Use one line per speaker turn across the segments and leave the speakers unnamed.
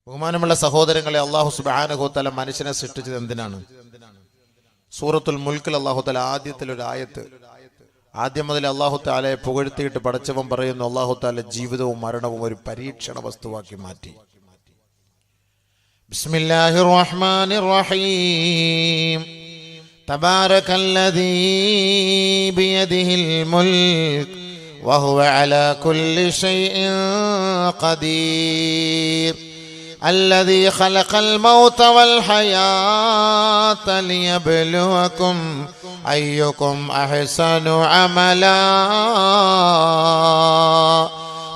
ബഹുമാനമുള്ള സഹോദരങ്ങളെ, അല്ലാഹു സുബ്ഹാനഹു വ തആല മനുഷ്യനെ സൃഷ്ടിച്ചത് എന്തിനാണ്? സൂറത്തുൽ മുൽക്കിൽ അല്ലാഹു തആല ആദ്യത്തിലൊരു ആയത്ത്, ആദ്യം മുതൽ അല്ലാഹു തആലയെ പുകഴ്ത്തിയിട്ട് പടച്ചവൻ പറയുന്നു, അല്ലാഹു തആല ജീവിതവും മരണവും ഒരു പരീക്ഷണ വസ്തുവാക്കി മാറ്റി. ബിസ്മില്ലാഹിർ റഹ്മാനിർ റഹീം. തബാരകല്ലദീ ബിയദിഹിൽ മുൽക് വഹുവ അലാ കുല്ലി ഷൈഇൻ ഖദീർ. الذي خلق الموت والحياة ليبلوكم أيكم أحسن عملا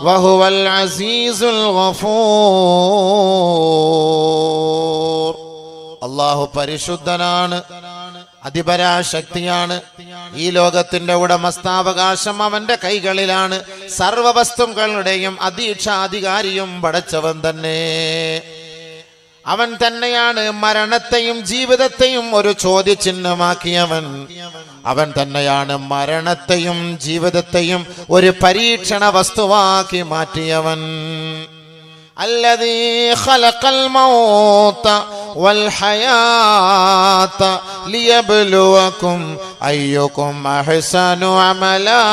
وهو العزيز الغفور. അല്ലാഹു പരിശുദ്ധനാണ്, അതിപരാശക്തിയാണ്. ഈ ലോകത്തിന്റെ ഉടമസ്ഥാവകാശം അവന്റെ കൈകളിലാണ്. സർവവസ്തുക്കളുടെയും അധീക്ഷാധികാരിയും പടച്ചവൻ തന്നെ. അവൻ തന്നെയാണ് മരണത്തെയും ജീവിതത്തെയും ഒരു ചോദ്യചിഹ്നമാക്കിയവൻ. അവൻ തന്നെയാണ് മരണത്തെയും ജീവിതത്തെയും ഒരു പരീക്ഷണ വസ്തുവാക്കി മാറ്റിയവൻ. الذي خلق الموت والحياة ليبلوكم أيكم أحسن عملا.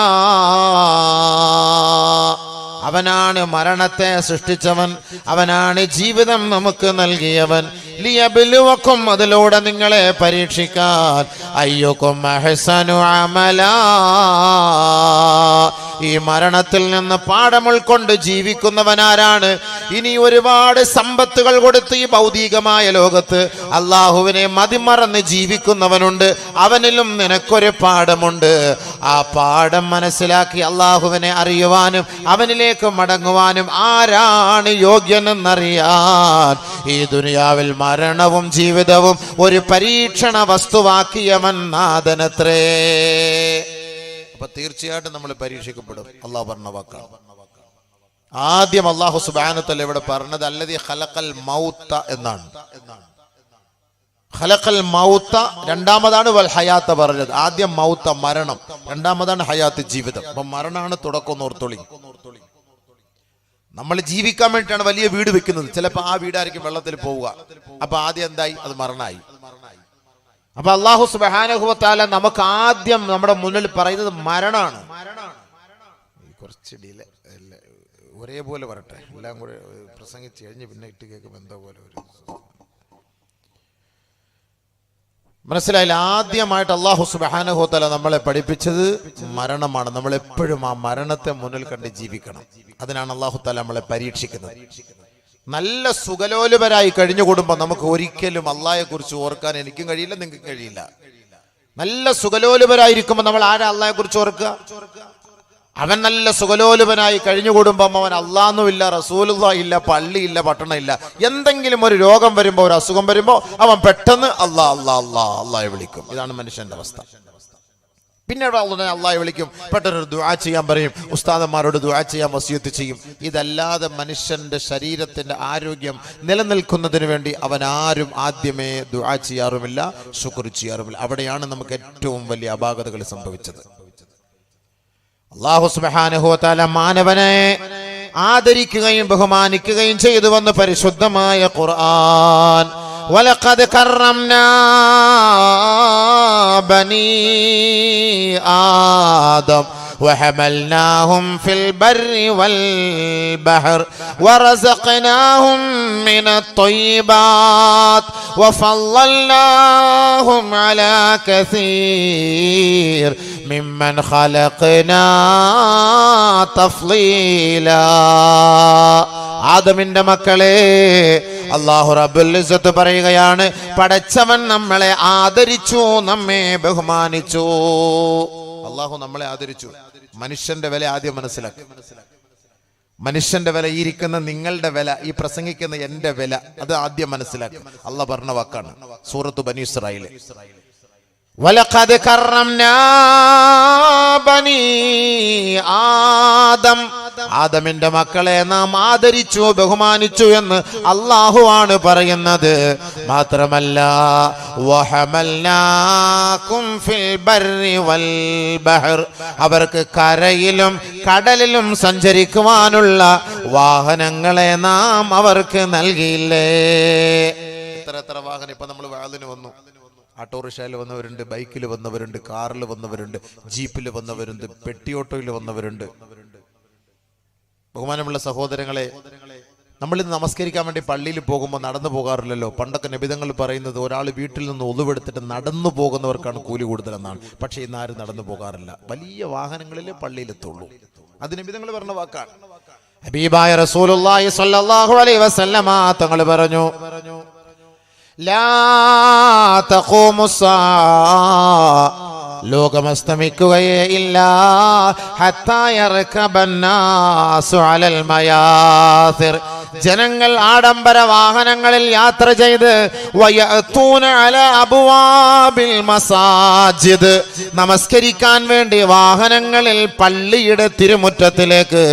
അവനാണ് മരണത്തെ സൃഷ്ടിച്ചവൻ, അവനാണ് ജീവിതം നമുക്ക് നൽകിയവൻ. ലിയബ്ലുവക്കും, അതിലൂടെ നിങ്ങളെ പരീക്ഷിക്കാൻ. അയ്യുക്കും അഹ്സനു അമലാ, ഈ മരണത്തിൽ നിന്ന് പാഠം ഉൾക്കൊണ്ട് ജീവിക്കുന്നവനാരാണ്? ഇനി ഒരുപാട് സമ്പത്തുകൾ കൊടുത്ത് ഈ ഭൗതികമായ ലോകത്ത് അള്ളാഹുവിനെ മതിമറന്ന് ജീവിക്കുന്നവനുണ്ട്. അവനിലും നിനക്കൊരു പാഠമുണ്ട്. ആ പാഠം മനസ്സിലാക്കി അള്ളാഹുവിനെ അറിയുവാനും അവനിലേക്ക് മടങ്ങുവാനും ആരാണ് യോഗ്യനെന്നറിയാൻ ഈ ദുനിയാവിൽ മരണവും ജീവിതവും ഒരു പരീക്ഷണ വസ്തുവാക്കിയവൻ നാഥനത്രേ. അപ്പൊ തീർച്ചയായിട്ടും നമ്മൾ പരീക്ഷിക്കപ്പെടും. അള്ളാഹു പറഞ്ഞ വാക്കാണ്. ആദ്യം അല്ലാഹു സുബ്ഹാനഹു വ തആല ഇവിടെ പറഞ്ഞത് അല്ലദീ ഖലഖൽ മൗത എന്നാണ്. ഖലഖൽ മൗത രണ്ടാമതാണ്, വൽ ഹയാത്ത പറഞ്ഞത്. ആദ്യം മൗത മരണം, രണ്ടാമതാണ് ഹയാത്ത് ജീവിതം. അപ്പൊ മരണമാണ് തുടക്കം ഓർത്തോളി. നമ്മൾ ജീവിക്കാൻ വേണ്ടിയിട്ടാണ് വലിയ വീട് വെക്കുന്നത്. ചിലപ്പോൾ ആ വീടായിരിക്കും വെള്ളത്തിൽ പോവുക. അപ്പൊ ആദ്യം എന്തായി? അത് മരണമായി. അപ്പൊ അല്ലാഹു സുബ്ഹാനഹു വ തആല നമുക്ക് ആദ്യം നമ്മുടെ മുന്നിൽ പറയുന്നത് മരണമാണ്. കുറച്ച് ഡിലേ, ഒരേപോലെ വരട്ടെ, എല്ലാം കൂടെ പ്രസംഗിച്ച് കഴിഞ്ഞ് പിന്നെ ഇട്ട് കേൾക്കുമ്പോൾ എന്താ പോലെ ഒരു മനസ്സിലായില്ല. ആദ്യമായിട്ട് അല്ലാഹു സുബ്ഹാനഹു വ തആല നമ്മളെ പഠിപ്പിച്ചത് മരണമാണ്. നമ്മൾ എപ്പോഴും ആ മരണത്തെ മുന്നിൽ കണ്ട് ജീവിക്കണം. അതിനാണ് അല്ലാഹു തആല നമ്മളെ പരീക്ഷിക്കുന്നത്. നല്ല സുഖലോലുപരായി കഴിഞ്ഞുകൂടുമ്പോൾ നമുക്ക് ഒരിക്കലും അള്ളാഹയെ കുറിച്ച് ഓർക്കാൻ എനിക്കും കഴിയില്ല, നിങ്ങൾക്കും കഴിയില്ല. നല്ല സുഖലോലുപരായിരിക്കുമ്പോൾ നമ്മൾ ആരാ അള്ളാഹയെ കുറിച്ച് ഓർക്കുക? അവൻ നല്ല സുഖലോലുപനായി കഴിഞ്ഞുകൂടുമ്പം അവൻ അള്ളാഹ്ന്നുമില്ല, റസൂലുള്ളാഹി ഇല്ല, പള്ളിയില്ല, പട്ടണമില്ല. എന്തെങ്കിലും ഒരു രോഗം വരുമ്പോൾ, ഒരു അസുഖം വരുമ്പോൾ അവൻ പെട്ടെന്ന് അള്ളാഹയെ വിളിക്കും. ഇതാണ് മനുഷ്യന്റെ അവസ്ഥ. പിന്നീട് അള്ളാഹയെ വിളിക്കും, പെട്ടെന്നൊരു ദുആ ചെയ്യാൻ പറയും, ഉസ്താദന്മാരോട് ദുആ ചെയ്യാൻ വസിയത്ത് ചെയ്യും. ഇതല്ലാതെ മനുഷ്യന്റെ ശരീരത്തിന്റെ ആരോഗ്യം നിലനിൽക്കുന്നതിന് വേണ്ടി അവൻ ആരും ആദ്യമേ ദുആ ചെയ്യാറുമില്ല, ശുക്ർ ചെയ്യാറുമില്ല. അവിടെയാണ് നമുക്ക് ഏറ്റവും വലിയ അപാകതകൾ സംഭവിച്ചത്. അല്ലാഹു സുബ്ഹാനഹു വ തആല മാനവനെ ആദരിക്കുകയും ബഹുമാനിക്കുകയും ചെയ്തു വന്ന പരിശുദ്ധമായ ഖുർആൻ. വലഖദ് കറംനാ ബനീ ആദം وحملناهم في البر والبحر ورزقناهم من الطيبات وفضلناهم على كثير ممن خلقنا تفضيلا. ആദമിന്റെ മക്കളെ, അല്ലാഹു റബ്ബുൽ ഇസ്സത്ത് പറയുകയാണ്, പടച്ചവൻ നമ്മളെ ആദരിച്ചു, നമ്മെ ബഹുമാനിച്ചു. അല്ലാഹു നമ്മളെ ആദരിച്ചു. മനുഷ്യന്റെ വില ആദ്യം മനസ്സിലാക്കി. മനുഷ്യന്റെ വില, ഈ ഇരിക്കുന്ന നിങ്ങളുടെ വില, ഈ പ്രസംഗിക്കുന്ന എന്റെ വില, അത് ആദ്യം മനസ്സിലാക്കി. അല്ലാഹ് പറഞ്ഞ വാക്കാണ് സൂറത്ത് ബനി ഇസ്രായീൽ. വലഖദ് കറംനാ ബനീ ആദം, ആദമിന്റെ മക്കളെ നാം ആദരിച്ചു ബഹുമാനിച്ചു എന്ന് അല്ലാഹുവാണ് പറയുന്നത്. മാത്രമല്ല വഹമൽനാകും ഫിൽ ബർരി വൽ ബഹർ, അവർക്ക് കരയിലും കടലിലും സഞ്ചരിക്കുവാനുള്ള വാഹനങ്ങളെ നാം അവർക്ക് നൽകിയില്ലേ. എത്ര വാഹനം ഇപ്പൊ നമ്മൾ വാളിന് വന്നു. ഓട്ടോറിക്ഷയിൽ വന്നവരുണ്ട്, ബൈക്കിൽ വന്നവരുണ്ട്, കാറിൽ വന്നവരുണ്ട്, ജീപ്പിൽ വന്നവരുണ്ട്, പെട്ടിയോട്ടോയിൽ വന്നവരുണ്ട്. ബഹുമാനമുള്ള സഹോദരങ്ങളെ, നമ്മളിന്ന് നമസ്കരിക്കാൻ വേണ്ടി പള്ളിയിൽ പോകുമ്പോൾ നടന്നു പോകാറില്ലല്ലോ. പണ്ടൊക്കെ നബിതങ്ങൾ പറയുന്നത് ഒരാൾ വീട്ടിൽ നിന്ന് ഒളിവെടുത്തിട്ട് നടന്നു പോകുന്നവർക്കാണ് കൂലി കൂടുതലെന്നാണ്. പക്ഷേ ഇന്ന് ആരും നടന്നു പോകാറില്ല, വലിയ വാഹനങ്ങളിലെ പള്ളിയിലെത്തുള്ളൂ. അത് നബിതങ്ങൾ പറഞ്ഞ വാക്കാണ്. ഹബീബായ റസൂലുള്ളാഹി സ്വല്ലല്ലാഹു അലൈഹി വസല്ലമ തങ്ങൾ പറഞ്ഞു, ലാ തഖൂമുസ്സാ, ലോകമസ്തമിക്കുകയേ ഇല്ല, ഹത്താ യർകബന്നാസു അലൽ മയാസിർ, ജനങ്ങൾ ആഡംബര വാഹനങ്ങളിൽ യാത്ര ചെയ്ത് വയഅതൂന അലാ അബ്വാബിൽ മസാജിദ്, നമസ്കരിക്കാൻ വേണ്ടി വാഹനങ്ങളിൽ പള്ളിയുടെ തിരുമുറ്റത്തിലേക്ക്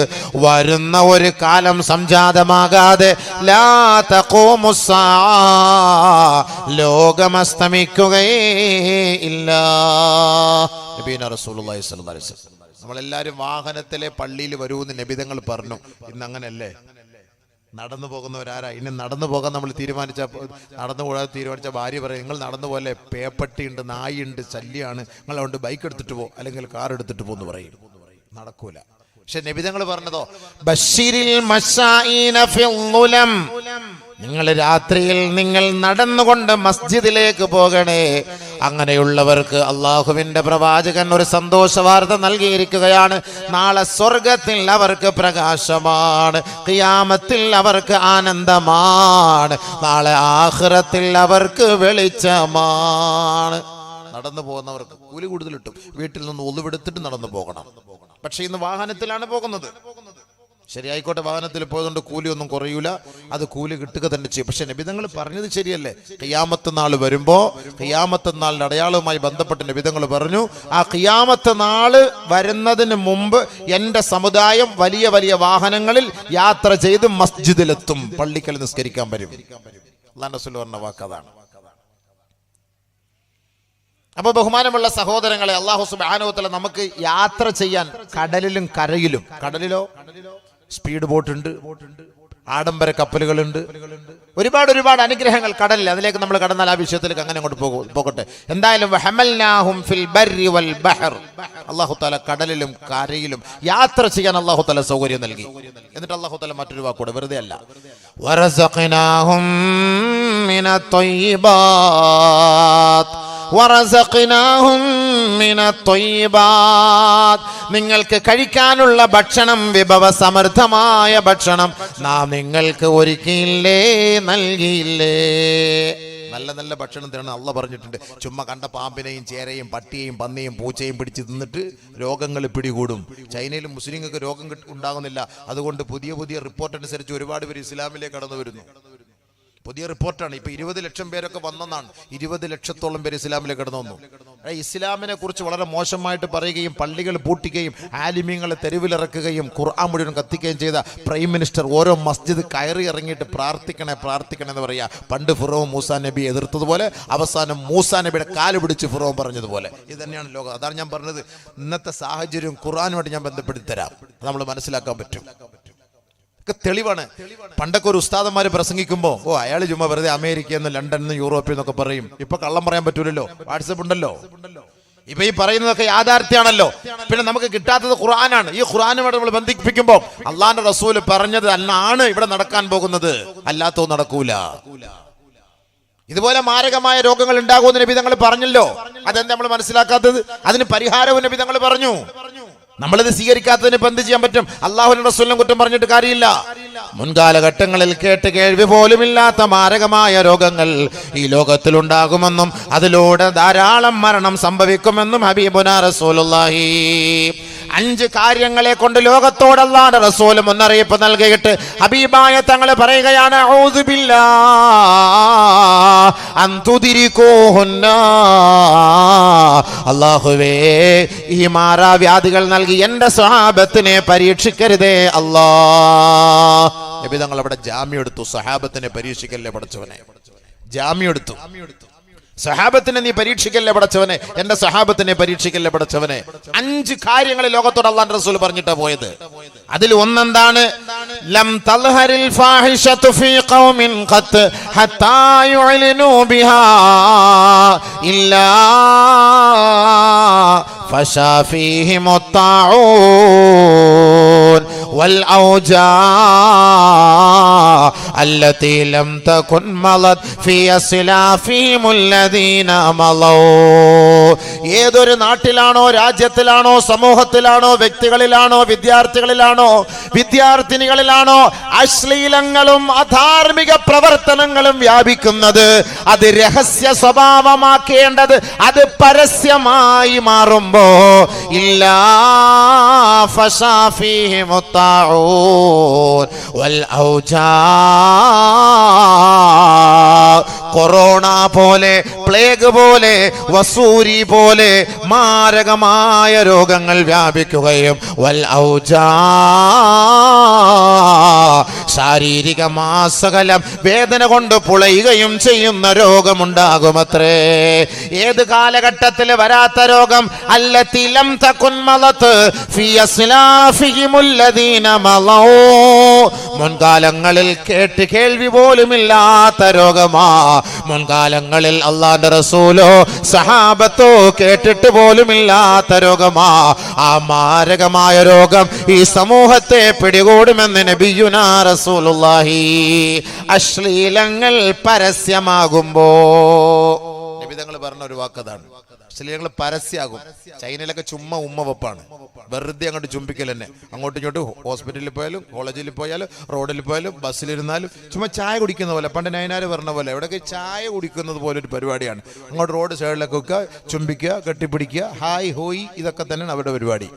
വരുന്ന ഒരു കാലം സംജാതമാകാതെ ലാ തഖൂമുസ്സാ, ലോകമസ്തമിക്കുകയേ ഇല്ല. നബീന റസൂലുള്ളാഹി സ്വല്ലല്ലാഹു അലൈഹി വസല്ലം, നമ്മളെല്ലാവരും വാഹനത്തിലെ പള്ളിയിൽ വരുമെന്ന് നബിതങ്ങൾ പറഞ്ഞു. ഇന്ന് അങ്ങനെയല്ലേ? നടന്നു പോകുന്നവരാരാ? ഇനി നടന്നു പോകാൻ നമ്മൾ നടന്നു പോകാൻ തീരുമാനിച്ച ഭാര്യ പറയും, നിങ്ങൾ നടന്നു പോലെ പേപ്പട്ടിയുണ്ട്, നായുണ്ട്, ശല്യമാണ്, നിങ്ങൾ അതുകൊണ്ട് ബൈക്ക് എടുത്തിട്ട് പോ, അല്ലെങ്കിൽ കാർ എടുത്തിട്ട് പോന്ന് പറയും. നടക്കൂല. പക്ഷെ നബിതങ്ങൾ പറഞ്ഞതോ, ബശ്ശിരിൽ മശാഈന ഫിൽ ളുലം, നിങ്ങൾ രാത്രിയിൽ നിങ്ങൾ നടന്നുകൊണ്ട് മസ്ജിദിലേക്ക് പോകണേ. അങ്ങനെയുള്ളവർക്ക് അള്ളാഹുവിന്റെ പ്രവാചകൻ ഒരു സന്തോഷ വാർത്ത നൽകിയിരിക്കുകയാണ്. നാളെ സ്വർഗത്തിൽ അവർക്ക് പ്രകാശമാണ്, ഖിയാമത്തിൽ അവർക്ക് ആനന്ദമാണ്, നാളെ ആഖിറത്തിൽ അവർക്ക് വെളിച്ചമാണ്. നടന്നു പോകുന്നവർക്ക് കൂലി കൂടുതൽ കിട്ടും. വീട്ടിൽ നിന്ന് ഒളിവെടുത്തിട്ട് നടന്നു പോകണം. പക്ഷെ ഇന്ന് വാഹനത്തിലാണ് പോകുന്നത്. ശരിയായിക്കോട്ടെ, വാഹനത്തിൽ പോയതുകൊണ്ട് കൂലിയൊന്നും കുറയൂല, അത് കൂലി കിട്ടുക തന്നെ ചെയ്യും. പക്ഷെ നബിതങ്ങൾ പറഞ്ഞത് ശരിയല്ലേ? ഖിയാമത്ത് നാൾ വരുമ്പോ, ഖിയാമത്ത് നാളിന്റെ അടയാളവുമായി ബന്ധപ്പെട്ട് നബിതങ്ങൾ പറഞ്ഞു, ആ ഖിയാമത്ത് നാള് വരുന്നതിന് മുമ്പ് എന്റെ സമുദായം വലിയ വലിയ വാഹനങ്ങളിൽ യാത്ര ചെയ്ത് മസ്ജിദിലെത്തും, പള്ളിക്കൽ നിസ്കരിക്കാൻ വരും. അല്ലാഹു റസൂൽ പറഞ്ഞ വാക്കതാണ്. അപ്പൊ ബഹുമാനമുള്ള സഹോദരങ്ങളെ, അല്ലാഹു സുബ്ഹാനഹു വ തആല നമുക്ക് യാത്ര ചെയ്യാൻ കടലിലും കരയിലും, കടലിലോ സ്പീഡ് ബോട്ട് ഉണ്ട്, ആഡംബര കപ്പലുകളുണ്ട്, ഒരുപാട് അനുഗ്രഹങ്ങൾ കടലിൽ. അതിലേക്ക് നമ്മൾ കടന്നാൽ ആ വിഷയത്തിലേക്ക് അങ്ങനെ അങ്ങോട്ട് പോകട്ടെ. എന്തായാലും വഹമൽനാഹും ഫിൽ ബർരി വൽ ബഹർ, അല്ലാഹു തആല കടലിലും കരയിലും യാത്ര ചെയ്യാൻ അല്ലാഹു തആല സൗകര്യം നൽകി. എന്നിട്ട് അല്ലാഹു തആല മറ്റൊരു വാക്കോടെ, വെറുതെ അല്ല, വറസഖനാഹും മിനത് ത്വയ്യിബാത്ത് വറസഖനാഹും മിനത് ത്വയ്യിബാത്ത്, നിങ്ങൾക്ക് കഴിക്കാനുള്ള ഭക്ഷണം, വിഭവസമൃദ്ധമായ ഭക്ഷണം നാം നിങ്ങൾക്ക് ഒരുക്കിയില്ലേ, നൽകിയില്ലേ. നല്ല നല്ല ഭക്ഷണം തരണം അള്ളാഹ് പറഞ്ഞിട്ടുണ്ട്. ചുമ്മാ കണ്ട പാമ്പിനെയും ചേരയും പട്ടിയെയും പന്നിയെയും പൂച്ചയും പിടിച്ച് തിന്നിട്ട് രോഗങ്ങൾ പിടികൂടും. ചൈനയിലും മുസ്ലിങ്ങൾക്ക് രോഗം ഉണ്ടാകുന്നില്ല. അതുകൊണ്ട് പുതിയ റിപ്പോർട്ട് അനുസരിച്ച് ഒരുപാട് പേര് ഇസ്ലാമിലേക്ക് കടന്നു വരുന്നു. പുതിയ റിപ്പോർട്ടാണ്. ഇപ്പൊ 20 ലക്ഷം പേരൊക്കെ വന്നെന്നാണ്. 20 ലക്ഷത്തോളം പേര് ഇസ്ലാമിലേക്ക് കടന്നു വന്നു. ഇസ്ലാമിനെ കുറിച്ച് വളരെ മോശമായിട്ട് പറയുകയും പള്ളികൾ പൂട്ടിക്കുകയും ആലിമീങ്ങളെ തെരുവിലിറക്കുകയും ഖുർആൻ മുഴുവൻ കത്തിക്കുകയും ചെയ്ത പ്രൈം മിനിസ്റ്റർ ഓരോ മസ്ജിദ് കയറി ഇറങ്ങിയിട്ട് പ്രാർത്ഥിക്കണേ എന്ന് പറയാ. പണ്ട് ഫിറോൻ മൂസാ നബി എതിർത്തതുപോലെ അവസാനം മൂസാ നബിയുടെ കാല് പിടിച്ച് ഫിറോൻ പറഞ്ഞതുപോലെ ഇത് തന്നെയാണ് ലോകം. അതാണ് ഞാൻ പറഞ്ഞത്, ഇന്നത്തെ സാഹചര്യം ഖുർആനുമായിട്ട് ഞാൻ ബന്ധപ്പെടുത്തി തരാം, നമ്മൾ മനസ്സിലാക്കാൻ പറ്റും. തെളിവാണ്. പണ്ടൊക്കെ ഒരു ഉസ്താദന്മാര് പ്രസംഗിക്കുമ്പോ അയാൾ ചുമ്മാ വെറുതെ അമേരിക്കയിൽ നിന്ന് ലണ്ടനിൽ നിന്ന് യൂറോപ്പിൽ നിന്നൊക്കെ പറയും. ഇപ്പൊ കള്ളം പറയാൻ പറ്റൂലല്ലോ, വാട്സപ്പ് ഉണ്ടല്ലോ. ഇപ്പൊ ഈ പറയുന്നതൊക്കെ യാഥാർത്ഥ്യമാണല്ലോ. പിന്നെ നമുക്ക് കിട്ടാത്തത് ഖുർആനാണ്. ഈ ഖുർആനുമായിട്ട് നമ്മൾ ബന്ധിപ്പിക്കുമ്പോൾ അള്ളാന്റെ റസൂല് പറഞ്ഞത് ആണ് ഇവിടെ നടക്കാൻ പോകുന്നത്, അല്ലാത്തോ നടക്കൂല. ഇതുപോലെ മാരകമായ രോഗങ്ങൾ ഉണ്ടാകുമെന്ന് നബി തങ്ങൾ പറഞ്ഞല്ലോ. അതെന്താ നമ്മൾ മനസ്സിലാക്കാത്തത്? അതിന് പരിഹാരവും നബി തങ്ങൾ പറഞ്ഞു. നമ്മളിത് സ്വീകരിക്കാത്തതിന് ഇപ്പം എന്ത് ചെയ്യാൻ പറ്റും? അല്ലാഹുവിന്റെ റസൂലിനെ കുറ്റം പറഞ്ഞിട്ട് കാര്യമില്ല. മുൻകാലഘട്ടങ്ങളിൽ കേട്ട് കേൾവി പോലുമില്ലാത്ത മാരകമായ രോഗങ്ങൾ ഈ ലോകത്തിലുണ്ടാകുമെന്നും അതിലൂടെ ധാരാളം മരണം സംഭവിക്കുമെന്നും ഹബീബുനാ റസൂലുള്ളാഹി 5 കാര്യങ്ങളെ കൊണ്ട് ലോകത്തോട് അല്ലാഹുവിന്റെ റസൂൽ മുന്നറിയിപ്പ് നൽകിയിട്ട് ഹബീബായ തങ്ങൾ പറയുകയാണ് അഊദു ബില്ലാഹ് അൻ തുദ്രികൂഹുന്ന. അല്ലാഹുവേ ഈ മാറാവ്യാധികൾ നൽകി എന്റെ സ്വഹാബത്തിനെ പരീക്ഷിക്കരുതേ അല്ലാഹ്. നബി തങ്ങൾ അവിടെ ജാമ്യം എടുത്തു. സഹാബത്തിനെ പരീക്ഷിക്കല്ലേ പടച്ചവനെ, ജാമ്യം എടുത്തു. സഹാബത്തിനെ നീ പരീക്ഷിക്കല്ലേ പടച്ചവനെ, എന്റെ സഹാബത്തിനെ പരീക്ഷിക്കല്ലേ പടച്ചവനെ. 5 കാര്യങ്ങൾ ലോകത്തോട് അല്ലാഹുവിന്റെ റസൂൽ പറഞ്ഞിട്ടാ പോയത്. അതിൽ ഒന്നെന്താണ്? ലം തൽഹരിൽ ഫാഹിഷതു ഫീ ഖൗമിൻ ഖത്ത് ഹത്താ യുഅ്ലിനു ബിഹാ ഇല്ലാ ഫശാ ഫീഹിമുത് താഊൻ വൽ ഔജാ التي لم تكن مضت في أسلافهم الذين مضوا. ഏതൊരു നാട്ടിലാണോ, രാജ്യത്തിലാണോ, സമൂഹത്തിലാണോ, വ്യക്തികളിലാണോ, വിദ്യാർത്ഥിനികളിലാണോ അശ്ലീലങ്ങളും അധാർമിക പ്രവർത്തനങ്ങളും വ്യാപിക്കുന്നത്, അത് രഹസ്യ സ്വഭാവമാക്കേണ്ടത് അത് പരസ്യമായി മാറുമ്പോ ഇല്ലാ ഫശാ ഫീഹിമുത് താഊൻ വൽ ഔജാ. കൊറോണ പോലെ, പ്ലേഗ് പോലെ, വസൂരി പോലെ മാരകമായ രോഗങ്ങൾ വ്യാപിക്കുകയും വൽ ഔജാ ശാരീരിക മാസകലം വേദന കൊണ്ട് പുളയുകയും ചെയ്യുന്ന രോഗമുണ്ടാകുമത്രേ. ഏത് കാലഘട്ടത്തിൽ വരാത്ത രോഗം? അല്ലത്തി ലം തകുൻ മലത് ഫീ അസ്ലാഫിഹിമുല്ലദീന മളൗ. മുൻകാലങ്ങളിൽ കേട്ട് കേൾവി പോലുമില്ലാത്ത രോഗമാ. മുൻകാലങ്ങളിൽ അല്ലാഹുവിന്റെ റസൂലോ സഹാബത്തോ കേട്ടിട്ട് പോലുമില്ലാത്ത രോഗമാ. ആ മാരകമായ രോഗം ഈ സമൂഹത്തെ പിടികൂടുമെന്ന് നബിയുനാ റസൂലുള്ളാഹി. അശ്ലീലങ്ങൾ പരസ്യമാകുമ്പോ നബി തങ്ങൾ പറഞ്ഞ ഒരു വാക്കതാണ്, അശ്ലീലങ്ങൾ പരസ്യമാകും. ചൈനയിലൊക്കെ ചുമ്മാ ഉമ്മ വെപ്പാണ്, വെറുതെ അങ്ങോട്ട് ചുംബിക്കൽ തന്നെ. അങ്ങോട്ടും ഇങ്ങോട്ടും ഹോസ്പിറ്റലിൽ പോയാലും, കോളേജിൽ പോയാലും, റോഡിൽ പോയാലും, ബസ്സിലിരുന്നാലും ചുമ്മാ ചായ കുടിക്കുന്ന പോലെ, പണ്ട് നയനാർ പറഞ്ഞ പോലെ എവിടെയൊക്കെ ചായ കുടിക്കുന്നത് പോലെ ഒരു പരിപാടിയാണ്. അങ്ങോട്ട് റോഡ് സൈഡിലൊക്കെ വെക്കുക, ചുംബിക്കുക, കെട്ടിപ്പിടിക്കുക, ഹായ് ഹോയ്, ഇതൊക്കെ തന്നെയാണ് അവരുടെ പരിപാടി.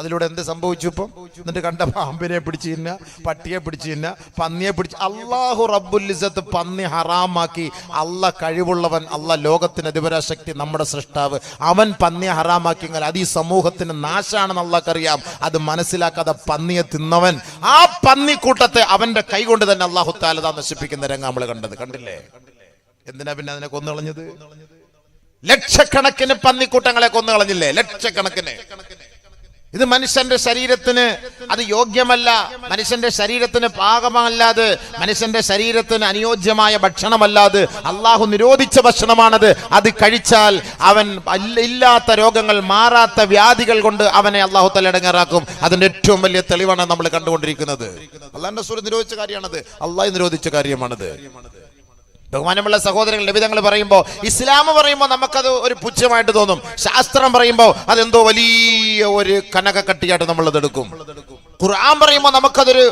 അതിലൂടെ എന്ത് സംഭവിച്ചു? ഇപ്പം എന്നിട്ട് കണ്ട പാമ്പിനെ പിടിച്ചു തിന്ന, പട്ടിയെ പിടിച്ചു തിന്ന, പന്നിയെ പിടിച്ച്. അല്ലാഹു റബ്ബുൽ ഇസ്സത്ത് പന്നി ഹറാമാക്കി. അല്ലാഹ് കഴിവുള്ളവൻ, അല്ലാഹ് ലോകത്തിന് അധിപരാശക്തി, നമ്മുടെ സൃഷ്ടാവ്, അവൻ പന്നിയെ ഹറാമാക്കിയെങ്കിൽ അത് ഈ സമൂഹത്തിന് നാശാണെന്ന് അല്ലാഹ്ക്കറിയാം. അത് മനസ്സിലാക്കാതെ പന്നിയെ തിന്നവൻ, ആ പന്നിക്കൂട്ടത്തെ അവന്റെ കൈ കൊണ്ട് തന്നെ അല്ലാഹു തആല നശിപ്പിക്കുന്ന രംഗം നമ്മൾ കണ്ടില്ലേ? എന്തിനാ പിന്നെ അതിനെ കൊന്നുകളഞ്ഞത്? ലക്ഷക്കണക്കിന് പന്നിക്കൂട്ടങ്ങളെ കൊന്നുകളഞ്ഞില്ലേ? ലക്ഷക്കണക്കിന്. ഇത് മനുഷ്യന്റെ ശരീരത്തിന് അത് യോഗ്യമല്ല, മനുഷ്യന്റെ ശരീരത്തിന് പാകമല്ലാതെ, മനുഷ്യന്റെ ശരീരത്തിന് അനുയോജ്യമായ ഭക്ഷണമല്ലാതെ, അള്ളാഹു നിരോധിച്ച ഭക്ഷണമാണത്. അത് കഴിച്ചാൽ അവൻ ഇല്ലാത്ത രോഗങ്ങൾ, മാറാത്ത വ്യാധികൾ കൊണ്ട് അവനെ അള്ളാഹു തആല ഇടങ്ങേറാക്കും. അതിന്റെ ഏറ്റവും വലിയ തെളിവാണ് നമ്മൾ കണ്ടുകൊണ്ടിരിക്കുന്നത്. അള്ളാഹുവിന്റെ റസൂൽ നിരോധിച്ച കാര്യമാണത്, അള്ളാഹു നിരോധിച്ച കാര്യമാണത്. ബഹുമാനമുള്ള സഹോദരങ്ങൾ, നബി തങ്ങൾ പറയുമ്പോൾ, ഇസ്ലാം പറയുമ്പോൾ നമുക്കത് ഒരു പുച്ഛമായിട്ട് തോന്നും. ശാസ്ത്രം പറയുമ്പോൾ അതെന്തോ വലിയ ഒരു കനകക്കട്ടിയായിട്ട് നമ്മൾ അതെടുക്കും. ഖുർആൻ പറയുമ്പോൾ നമുക്കതൊരു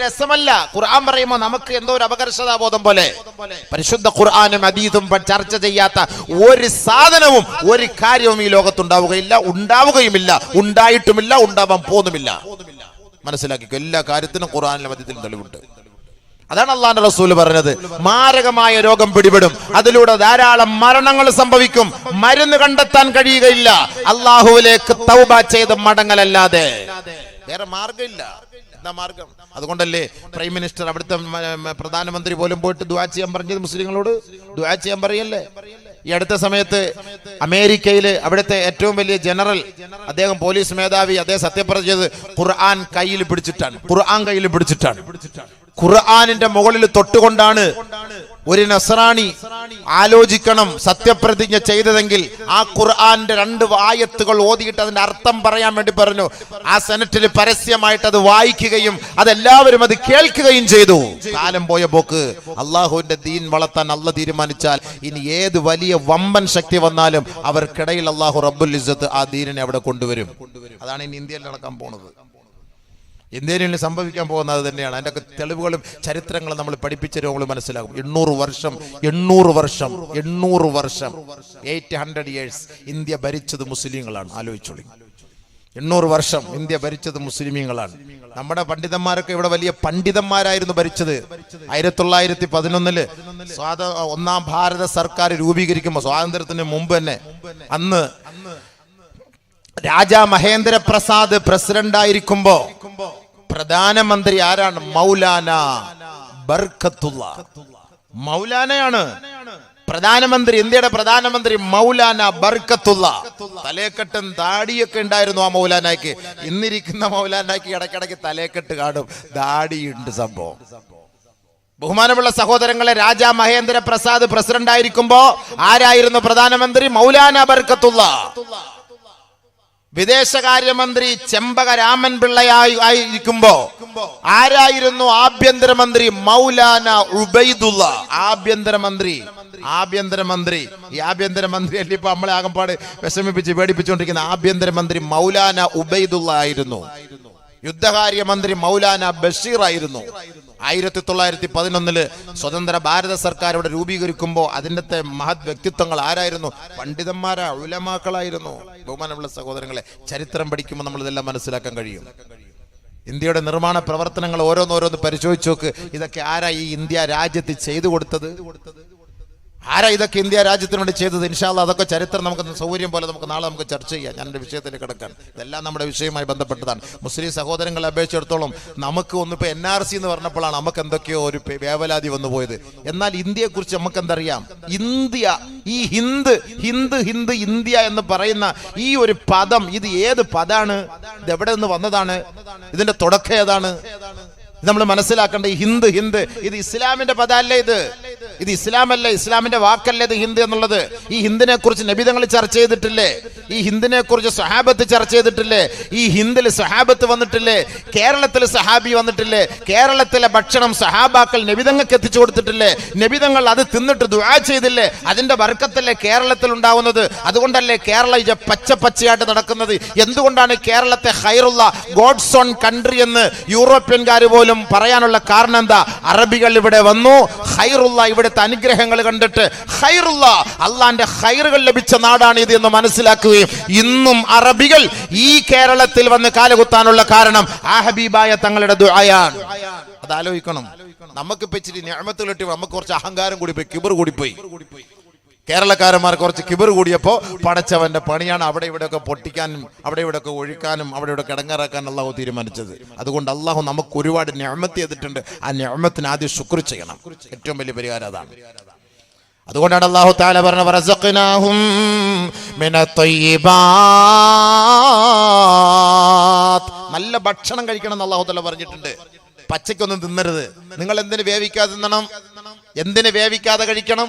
രസമല്ല. ഖുർആൻ പറയുമ്പോൾ നമുക്ക് എന്തോ ഒരു അപകർഷതാബോധം പോലെ. പരിശുദ്ധ ഖുർആനും ഹദീസും ചർച്ച ചെയ്യാത്ത ഒരു സാധനവും ഒരു കാര്യവും ഈ ലോകത്തുണ്ടാവുകയില്ല, ഉണ്ടാവുകയുമില്ല, ഉണ്ടായിട്ടുമില്ല, ഉണ്ടാവാൻ പോകുന്നുമില്ല. മനസ്സിലാക്കിക്കോ, എല്ലാ കാര്യത്തിനും ഖുർആനിലും ഹദീസിലും തെളിവുണ്ട്. അതാണ് അല്ലാഹുവിന്റെ റസൂൽ പറഞ്ഞത്. മാരകമായ രോഗം പിടിപെടും, അതിലൂടെ ധാരാളം മരണങ്ങൾ സംഭവിക്കും. മരുന്ന് കണ്ടെത്താൻ കഴിയുകയില്ല, അല്ലാഹുവിലേക്ക് തൗബ ചെയ്ത് മടങ്ങലല്ലാതെ വേറെ മാർഗമില്ല. എന്താ മാർഗം? അതുകൊണ്ടല്ലേ പ്രൈം മിനിസ്റ്റർ, അവിടുത്തെ പ്രധാനമന്ത്രി പോലും പോയിട്ട് ദുആ ചെയ്യാൻ പറഞ്ഞത്, മുസ്ലിങ്ങളോട് ദുആ ചെയ്യാൻ പറയല്ലേ. ഈ അടുത്ത സമയത്ത് അമേരിക്കയിൽ അവിടുത്തെ ഏറ്റവും വലിയ ജനറൽ, അദ്ദേഹം പോലീസ് മേധാവി, അദ്ദേഹം സത്യപ്രതിജ്ഞ ചെയ്ത് ഖുർആൻ കയ്യിൽ പിടിച്ചിട്ടാണ്. ഖുർആനിന്റെ മുകളിൽ തൊട്ടുകൊണ്ടാണ് ഒരു നസ്രാണി ആലോചിക്കണം സത്യപ്രതിജ്ഞ ചെയ്തതെങ്കിൽ ആ ഖുർആന്റെ 2 ആയത്തുകൾ ഓതിയിട്ട് അതിന്റെ അർത്ഥം പറയാൻ വേണ്ടി പറഞ്ഞു. ആ സെനറ്റിൽ പരസ്യമായിട്ട് അത് വായിക്കുകയും അതെല്ലാവരും അത് കേൾക്കുകയും ചെയ്തു. കാലം പോയ പോക്ക്. അള്ളാഹുവിന്റെ ദീൻ വളർത്താൻ അള്ളാഹ് തീരുമാനിച്ചാൽ ഇനി ഏത് വലിയ വമ്പൻ ശക്തി വന്നാലും അവർക്കിടയിൽ അള്ളാഹു റബ്ബുൽ ഇസ്സത്ത് ആ ദീനിനെ അവിടെ കൊണ്ടുവരും. അതാണ് ഇനി ഇന്ത്യയിൽ നടക്കാൻ പോകുന്നത്. ഇന്ത്യയിൽ സംഭവിക്കാൻ പോകുന്നത് തന്നെയാണ്. അതിൻ്റെ തെളിവുകളും ചരിത്രങ്ങളും നമ്മൾ പഠിപ്പിച്ച മനസ്സിലാകും. 800 വർഷം 800 years ഇന്ത്യ ഭരിച്ചത് മുസ്ലിങ്ങളാണ്. ആലോചിച്ചോളി. 800 വർഷം ഇന്ത്യ ഭരിച്ചത് മുസ്ലിമീങ്ങളാണ്. നമ്മുടെ പണ്ഡിതന്മാരൊക്കെ ഇവിടെ വലിയ പണ്ഡിതന്മാരായിരുന്നു ഭരിച്ചത്. 1911 ഒന്നാം ഭാരത സർക്കാർ രൂപീകരിക്കുമ്പോൾ, സ്വാതന്ത്ര്യത്തിന് മുമ്പ് തന്നെ, അന്ന് രാജാ മഹേന്ദ്ര പ്രസാദ് പ്രസിഡന്റ് ആയിരിക്കുമ്പോ പ്രധാനമന്ത്രി ആരാണ്? മൗലാന ബർക്കത്തുള്ള. മൗലാനയാണ് പ്രധാനമന്ത്രി, ഇന്ത്യയുടെ പ്രധാനമന്ത്രി മൗലാന ബർക്കത്തുള്ള. തലേക്കെട്ടും താടിയൊക്കെ ഉണ്ടായിരുന്നു ആ മൗലാനയ്ക്ക്. ഇന്നിരിക്കുന്ന മൗലാനയ്ക്ക് ഇടയ്ക്കിടയ്ക്ക് തലേക്കെട്ട് കാണും, ദാടിയുണ്ട് സംഭവം. ബഹുമാനമുള്ള സഹോദരങ്ങളെ, രാജാ മഹേന്ദ്ര പ്രസാദ് പ്രസിഡന്റ് ആയിരിക്കുമ്പോ ആരായിരുന്നു പ്രധാനമന്ത്രി? മൗലാന ബർക്കത്തുള്ള. വിദേശകാര്യമന്ത്രി ചെമ്പക രാമൻ പിള്ളയായിരിക്കുമ്പോ ആരായിരുന്നു ആഭ്യന്തരമന്ത്രി? മൗലാന ഉബൈദുള്ള. ആഭ്യന്തരമന്ത്രി ഈ ആഭ്യന്തരമന്ത്രി അല്ല ഇപ്പൊ നമ്മളെ ആകപ്പാട് വിഷമിപ്പിച്ച് പേടിപ്പിച്ചുകൊണ്ടിരിക്കുന്ന ആഭ്യന്തരമന്ത്രി മൗലാന ഉബൈദുള്ള ആയിരുന്നു. യുദ്ധകാര്യമന്ത്രി മൗലാന ബഷീർ ആയിരുന്നു. 1911 സ്വതന്ത്ര ഭാരത സർക്കാർ ഇവിടെ രൂപീകരിക്കുമ്പോൾ അതിൻ്റെ മഹത് വ്യക്തിത്വങ്ങൾ ആരായിരുന്നു? പണ്ഡിതന്മാരാ, ഉലമാക്കളായിരുന്നു. ബഹുമാനമുള്ള സഹോദരങ്ങളെ, ചരിത്രം പഠിക്കുമ്പോൾ നമ്മൾ ഇതെല്ലാം മനസ്സിലാക്കാൻ കഴിയും. ഇന്ത്യയുടെ നിർമ്മാണ പ്രവർത്തനങ്ങൾ ഓരോന്നോരോന്ന് പരിശോധിച്ച് നോക്ക്. ഇതൊക്കെ ആരാ ഈ ഇന്ത്യ രാജ്യത്ത് ചെയ്തു കൊടുത്തത്? ആരാ ഇതൊക്കെ ഇന്ത്യ രാജ്യത്തിന് വേണ്ടി ചെയ്തത്? ഇൻഷാ അല്ലാഹ് അതൊക്കെ ചരിത്രം നമുക്ക് സൗകര്യം പോലെ നമുക്ക് നാളെ നമുക്ക് ചർച്ച ചെയ്യാം. ഞാൻ എൻ്റെ വിഷയത്തിലേക്ക് കിടക്കാൻ, ഇതെല്ലാം നമ്മുടെ വിഷയവുമായി ബന്ധപ്പെട്ടതാണ്. മുസ്ലിം സഹോദരങ്ങളെ അപേക്ഷിച്ചിടത്തോളം നമുക്ക് ഒന്നിപ്പോൾ NRC എന്ന് പറഞ്ഞപ്പോഴാണ് നമുക്ക് എന്തൊക്കെയോ ഒരു വേവലാതി വന്നു പോയത്. എന്നാൽ ഇന്ത്യയെക്കുറിച്ച് നമുക്ക് എന്തറിയാം? ഇന്ത്യ, ഈ ഇന്ത്യ എന്ന് പറയുന്ന ഈ ഒരു പദം, ഇത് ഏത് പദാണ്? ഇത് എവിടെ നിന്ന് വന്നതാണ്? ഇതിന്റെ തുടക്കം ഏതാണ്? ഇത് നമ്മൾ മനസ്സിലാക്കേണ്ട. ഈ ഹിന്ദ് ഇത് ഇസ്ലാമിന്റെ പദമല്ലേ? ഇത് ഇസ്ലാമല്ലേ? ഇസ്ലാമിന്റെ വാക്കല്ലേ ഇത് ഹിന്ദ് എന്നുള്ളത്? ഈ ഹിന്ദിനെ കുറിച്ച് നബിതങ്ങൾ ചർച്ച ചെയ്തിട്ടില്ലേ? ഈ ഹിന്ദിനെ കുറിച്ച് സഹാബത്ത് ചർച്ച ചെയ്തിട്ടില്ലേ? ഈ ഹിന്ദിൽ സഹാബത്ത് വന്നിട്ടില്ലേ? കേരളത്തിൽ സഹാബി വന്നിട്ടില്ലേ? കേരളത്തിലെ ഭക്ഷണം സഹാബാക്കൾ നബിതങ്ങൾക്ക് എത്തിച്ചു കൊടുത്തിട്ടില്ലേ? നബിതങ്ങൾ അത് തിന്നിട്ട് ദുആ ചെയ്തില്ലേ? അതിന്റെ ബർക്കത്തല്ലേ കേരളത്തിൽ ഉണ്ടാവുന്നത്? അതുകൊണ്ടല്ലേ കേരളം പച്ചയായിട്ട് നടക്കുന്നത്? എന്തുകൊണ്ടാണ് കേരളത്തെ ഖൈറുള്ള ഗോഡ്സ് ഓൺ കൺട്രി എന്ന് യൂറോപ്യൻകാർ പോലും പറയാനുള്ള കാരണം എന്താ? അറബികൾ ഇവിടെ വന്നു, ഖൈറുള്ള, ഇവിടുത്തെ അനുഗ്രഹങ്ങൾ കണ്ടിട്ട് ഖൈറുള്ള, അള്ളാന്റെ ഖൈറുകൾ ലഭിച്ച നാടാണ് ഇത് എന്ന് മനസ്സിലാക്കുകയും ഇന്നും അറബികൾ ഈ കേരളത്തിൽ വന്ന് കാലുകുത്താനുള്ള കാരണം ആ ഹബീബായ തങ്ങളുടെ ദുആയാണ്. അത് ആലോചിക്കണം. നമുക്കിപ്പോ ഇച്ചിരി നിഅമത്തുകൾ കിട്ടി, നമുക്ക് കുറച്ച് അഹങ്കാരം കൂടിപ്പോയി, കിബർ കൂടിപ്പോയി. കേരളക്കാരന്മാർ കുറച്ച് കിബർ കൂടിയപ്പോ പടച്ചവന്റെ പണിയാണ് അവിടെ ഇവിടെയൊക്കെ പൊട്ടിക്കാനും അവിടെ ഇവിടെയൊക്കെ ഒഴിക്കാനും അവിടെ ഇവിടെ കിടങ്ങാറാക്കാനും അള്ളാഹു തീരുമാനിച്ചത്. അതുകൊണ്ട് അള്ളാഹു നമുക്ക് ഒരുപാട് നിഅമത്ത് ചെയ്തിട്ടുണ്ട്. ആ നിഅമത്തിന് ആദ്യം ശുക്ർ ചെയ്യണം. ഏറ്റവും വലിയ പരിഹാരം അതാണ്. അതുകൊണ്ടാണ് അല്ലാഹു തആല പറഞ്ഞത് വറസഖ്നാഹും മിനത്തയ്യിബാത്ത്. നല്ല ഭക്ഷണം കഴിക്കണം എന്ന് അല്ലാഹു തആല പറഞ്ഞിട്ടുണ്ട്. പച്ചയ്ക്കൊന്നും തിന്നരുത്. നിങ്ങൾ എന്തിനു വേവിക്കാതെ തിന്നണം? എന്തിനു വേവിക്കാതെ കഴിക്കണം?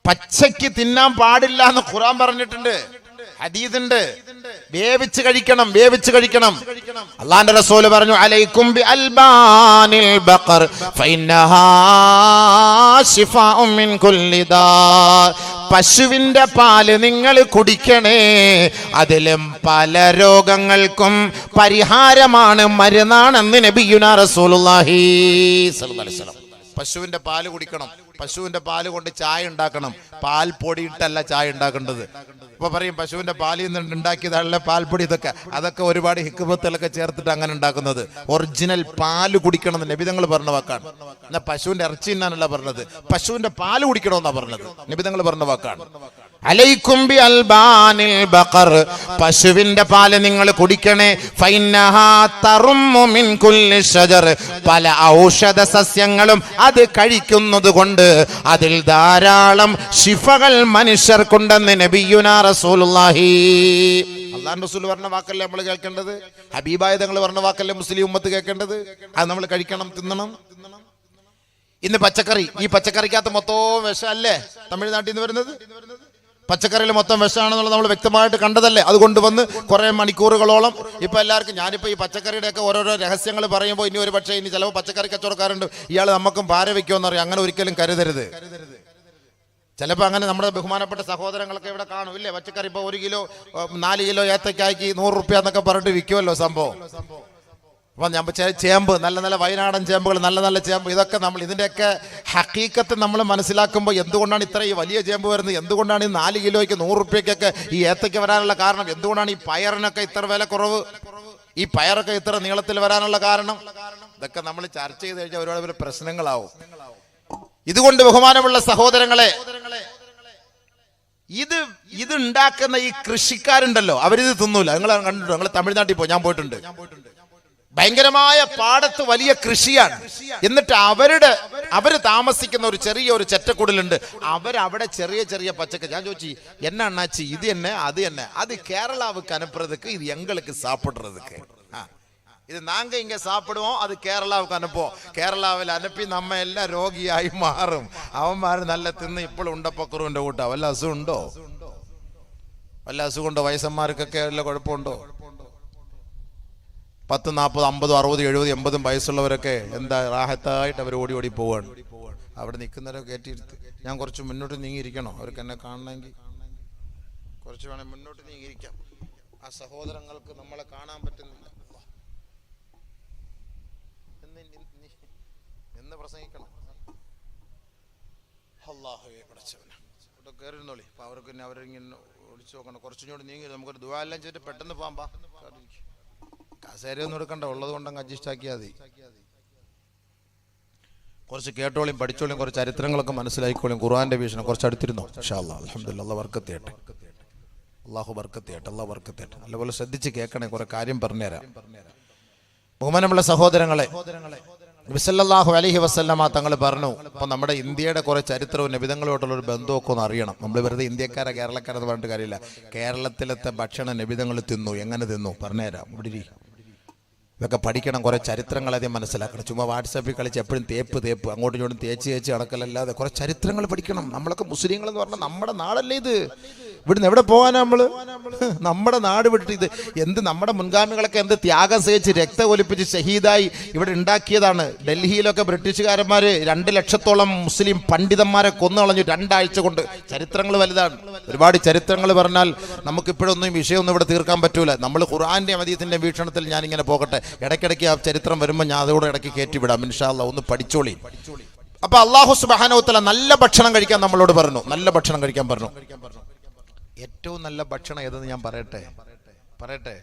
പച്ചയ്ക്ക് തിന്നാൻ പാടില്ല എന്ന് ഖുർആൻ പറഞ്ഞിട്ടുണ്ട്, ഹദീസുണ്ട്. വേവിച്ച് കഴിക്കണം, വേവിച്ച് കഴിക്കണം. അല്ലാഹുവിന്റെ റസൂൽ പറഞ്ഞു അലൈക്കും ബി അൽബാനിൽ ബഖർ ഫഇന്നഹാ ശിഫാഉൻ മിൻ കുല്ലി ദാ. പശുവിന്റെ പാല് നിങ്ങൾ കുടിക്കണേ, അതിലും പല രോഗങ്ങൾക്കും പരിഹാരമാണ്, മരുന്നാണെന്ന് നബിയുനാ റസൂലുള്ളാഹി സ്വല്ലല്ലാഹു അലൈഹി വസല്ലം. പശുവിന്റെ പാല് കുടിക്കണം. പശുവിന്റെ പാല് കൊണ്ട് ചായ ഉണ്ടാക്കണം. പാൽ പൊടിയിട്ടല്ല ചായ ഉണ്ടാക്കേണ്ടത്. ഇപ്പൊ പറയും പശുവിന്റെ പാലിൽ നിന്ന് ഉണ്ടാക്കിയതല്ല പാൽപ്പൊടി, അതൊക്കെ ഒരുപാട് ഹിക്മത്തുകളൊക്കെ ചേർത്തിട്ട് അങ്ങനെ ഉണ്ടാക്കുന്നത്. ഒറിജിനൽ പാല് കുടിക്കണം എന്ന് നബിതങ്ങൾ പറഞ്ഞ വാക്കാണ്. എന്നാ പശുവിന്റെ ഇറച്ചി തിന്നാനല്ല പറഞ്ഞത്, പശുവിന്റെ പാല് കുടിക്കണമെന്നാ പറഞ്ഞത്. നബിതങ്ങൾ പറഞ്ഞ വാക്കാണ്. അലൈക്കും ബി അൽബാനിൽ ബഖർ, പശുവിന്റെ പാല് നിങ്ങൾ കുടിക്കണേ. ഫൈനഹാ തറുമ്മു മിൻ കുല്ലി ഷജർ, പല ഔഷധ സസ്യങ്ങളും അത് കഴിക്കുന്നത് കൊണ്ട് അതിൽ ധാരാളം ശിഫകൾ മനുഷ്യർക്കുണ്ടെന്ന് നബിയുനാ റസൂലുള്ളാഹി. അല്ലാഹു റസൂൽ പറഞ്ഞ വാക്കല്ലേ നമ്മൾ കേൾക്കേണ്ടത്? ഹബീബായ തങ്ങൾ പറഞ്ഞ വാക്കല്ലേ മുസ്ലിം ഉമ്മത്ത് കേൾക്കേണ്ടത്? അത് നമ്മൾ കഴിക്കണം, തിന്നണം. ഇന്ന് പച്ചക്കറി, ഈ പച്ചക്കറിക്കകത്ത് മൊത്തവും വിഷമല്ലേ തമിഴ്നാട്ടിൽ നിന്ന് വരുന്നത്? പച്ചക്കറിയിൽ മൊത്തം വിഷമാണെന്നുള്ളത് നമ്മൾ വ്യക്തമായിട്ട് കണ്ടതല്ലേ? അതുകൊണ്ട് വന്ന് കുറെ മണിക്കൂറുകളോളം ഇപ്പൊ എല്ലാവർക്കും, ഞാനിപ്പോ ഈ പച്ചക്കറിയുടെ ഒക്കെ ഓരോരോ രഹസ്യങ്ങൾ പറയുമ്പോൾ ഇനി ഒരു പക്ഷേ ഇനി ചിലപ്പോൾ പച്ചക്കറി കച്ചവടക്കാരുണ്ട്, ഇയാൾ നമുക്കും ഭാര വെക്കുമെന്ന് പറയും. അങ്ങനെ ഒരിക്കലും കരുതരുത്. ചിലപ്പോൾ അങ്ങനെ നമ്മുടെ ബഹുമാനപ്പെട്ട സഹോദരങ്ങളൊക്കെ ഇവിടെ കാണും ഇല്ലേ? പച്ചക്കറി ഇപ്പോൾ 1 കിലോ 4 കിലോ ഏത്തക്കായ്ക്ക് 100 രൂപ എന്നൊക്കെ പറഞ്ഞിട്ട് വിൽക്കുമല്ലോ സംഭവം. അപ്പം ഞാൻ ചേമ്പ്, നല്ല നല്ല വയനാടൻ ചേമ്പുകൾ, നല്ല നല്ല ചേമ്പ്, ഇതൊക്കെ നമ്മൾ ഇതിൻ്റെയൊക്കെ ഹക്കീക്കത്ത് നമ്മൾ മനസ്സിലാക്കുമ്പോൾ എന്തുകൊണ്ടാണ് ഇത്ര ഈ വലിയ ചേമ്പ് വരുന്നത്, എന്തുകൊണ്ടാണ് ഈ 4 കിലോയ്ക്ക് 100 റുപ്യക്കൊക്കെ ഈ ഏത്തയ്ക്ക് വരാനുള്ള കാരണം, എന്തുകൊണ്ടാണ് ഈ പയറിനൊക്കെ ഇത്ര വില കുറവ്, ഈ പയറൊക്കെ ഇത്ര നീളത്തിൽ വരാനുള്ള കാരണം, ഇതൊക്കെ നമ്മൾ ചർച്ച ചെയ്ത് കഴിഞ്ഞാൽ ഒരുപാട് പ്രശ്നങ്ങളാവും. ഇതുകൊണ്ട് ബഹുമാനമുള്ള സഹോദരങ്ങളെ, ഇത് ഉണ്ടാക്കുന്ന ഈ കൃഷിക്കാരുണ്ടല്ലോ, അവരിത് തിന്നൂല. നിങ്ങൾ കണ്ടിട്ടുണ്ടോ? നിങ്ങൾ തമിഴ്നാട്ടിൽ പോയി, ഞാൻ പോയിട്ടുണ്ട്. ഭയങ്കരമായ പാടത്ത് വലിയ കൃഷിയാണ്. എന്നിട്ട് അവര് താമസിക്കുന്ന ഒരു ചെറിയൊരു ചെറ്റക്കുടലുണ്ട്. അവരവിടെ ചെറിയ ചെറിയ പച്ചക്കറി. ഞാൻ ചോദിച്ചു, എന്നാ അണ്ണാച്ചി ഇത് തന്നെ അത് തന്നെ, അത് കേരളാവുക്ക് അനുப்புறதுக்கு ഇത് എங்களுக்கு சாப்பிடுறதுக்கு, ഇത് നാങ്ക ഇങ്ങ സാപ്പിടുവോ, അത് കേരളാവുക്ക് അനുപ്പോ. കേരളാവിൽ അനുപ്പി നമ്മ എല്ലാം രോഗിയായി മാറും. അവന്മാർ നല്ല തിന്ന് ഇപ്പോഴും ഉണ്ടപ്പക്കുറുവിന്റെ കൂട്ടാ. വല്ല അസുഖമുണ്ടോ? വല്ല അസുഖമുണ്ടോ? വയസ്സന്മാർക്കൊക്കെ വല്ല കുഴപ്പമുണ്ടോ? 10, 40, 50, 60, 70, 80 വയസ്സുള്ളവരൊക്കെ എന്താ റാഹത്തായിട്ട് അവർ ഓടി ഓടി പോവാണ്. അവിടെ നിൽക്കുന്നവരെ കയറ്റിയിരുത്ത്. ഞാൻ കുറച്ച് മുന്നോട്ട് നീങ്ങിയിരിക്കണോ? അവർക്ക് എന്നെ കാണണമെങ്കിൽ കുറച്ച് വേണേൽ മുന്നോട്ട് നീങ്ങിയിരിക്കാം. ആ സഹോദരങ്ങൾക്ക് നമ്മളെ കാണാൻ പറ്റുന്നില്ല. എന്ന് പ്രസംഗിക്കണം. അല്ലാഹുവേ പടച്ചവനെ, ഇവിടെ കയറിയിരുന്നോളി. അപ്പൊ അവർക്ക് പിന്നെ അവരിങ്ങനെ ഒളിച്ചു നോക്കണം. കുറച്ചുകൂടി നീങ്ങി നമുക്കൊരു ദുആ എല്ലാം ചെയ്തിട്ട് പെട്ടെന്ന് പോകാം. കസേരയൊന്നും എടുക്കണ്ട, ഉള്ളത് കൊണ്ടങ്ങ് അഡ്ജസ്റ്റ് ആക്കിയാൽ മതി. കുറച്ച് കേട്ടോളിയും പഠിച്ചോളിയും, കുറച്ച് ചരിത്രങ്ങളൊക്കെ മനസ്സിലായിക്കോളിയും. ഖുർആന്റെ വീക്ഷണം കുറച്ച് അടുത്തിരുന്നോ? ഇൻഷാ അല്ലാഹ്. അൽഹംദുലില്ലാഹ്. അല്ലാഹു ബർക്കത്ത് ചെയ്യട്ടെ. അല്ലാഹു ബർക്കത്ത് ചെയ്യട്ടെ. അല്ലാഹു ബർക്കത്ത് ചെയ്യട്ടെ. നല്ലപോലെ ശ്രദ്ധിച്ച് കേൾക്കണേ. കുറെ കാര്യം പറഞ്ഞുതരാം. ബഹുമാനമുള്ള സഹോദരങ്ങളെ, നബി സല്ലല്ലാഹു അലൈഹി വസല്ലമ തങ്ങൾ പറഞ്ഞു, അപ്പൊ നമ്മുടെ ഇന്ത്യയുടെ കുറെ ചരിത്രവും നബിതങ്ങളോട്ടുള്ള ഒരു ബന്ധമൊക്കെ ഒന്ന് അറിയണം. നമ്മൾ വെറുതെ ഇന്ത്യക്കാരെ കേരളക്കാരെന്ന് പറഞ്ഞിട്ട് കാര്യമില്ല. കേരളത്തിലത്തെ ഭക്ഷണം നബിതങ്ങൾ തിന്നു, എങ്ങനെ തിന്നു പറഞ്ഞുതരാം. ഇവിടെ ഇതൊക്കെ പഠിക്കണം. കുറെ ചരിത്രങ്ങൾ ആദ്യം മനസ്സിലാക്കണം. ചുമ്മാ വാട്സാപ്പിൽ കളിച്ച് എപ്പോഴും തേപ്പ് അങ്ങോട്ടും ഇങ്ങോട്ടും തേച്ച് നടക്കലല്ലാതെ കുറെ ചരിത്രങ്ങൾ പഠിക്കണം. നമ്മളൊക്കെ മുസ്ലിങ്ങൾ എന്ന് പറഞ്ഞാൽ നമ്മുടെ നാടല്ലേ ഇത്. ഇവിടുന്ന് എവിടെ പോകാനാ നമ്മള്? നമ്മുടെ നാട് വിട്ടിട്ട് ഇത് എന്ത്, നമ്മുടെ മുൻഗാമികളൊക്കെ എന്ത് ത്യാഗം സഹിച്ച് രക്തമൊലിപ്പിച്ച് ഷഹീദായി ഇവിടെ ഉണ്ടാക്കിയതാണ്. ഡൽഹിയിലൊക്കെ ബ്രിട്ടീഷുകാരന്മാര് 2 ലക്ഷത്തോളം മുസ്ലിം പണ്ഡിതന്മാരെ കൊന്നു കളഞ്ഞു 2 ആഴ്ച കൊണ്ട്. ചരിത്രങ്ങൾ വലുതാണ്. ഒരുപാട് ചരിത്രങ്ങൾ പറഞ്ഞാൽ നമുക്കിപ്പോഴൊന്നും വിഷയമൊന്നും ഇവിടെ തീർക്കാൻ പറ്റൂല. നമ്മൾ ഖുർആന്റെ ഹദീസിന്റെ വീക്ഷണത്തിൽ ഞാനിങ്ങനെ പോകട്ടെ. ഇടയ്ക്കിടയ്ക്ക് ആ ചരിത്രം വരുമ്പോൾ ഞാൻ അതോടെ ഇടയ്ക്ക് കയറ്റിവിടാം. ഇൻഷാ അല്ലാഹ്. ഒന്ന് പഠിച്ചോളി. അപ്പൊ അല്ലാഹു സുബ്ഹാനഹു വ തആല നല്ല ഭക്ഷണം കഴിക്കാൻ നമ്മളോട് പറഞ്ഞു. നല്ല ഭക്ഷണം കഴിക്കാൻ പറഞ്ഞു. ഏറ്റവും നല്ല ഭക്ഷണം ഏതെന്ന് ഞാൻ പറയട്ടെ?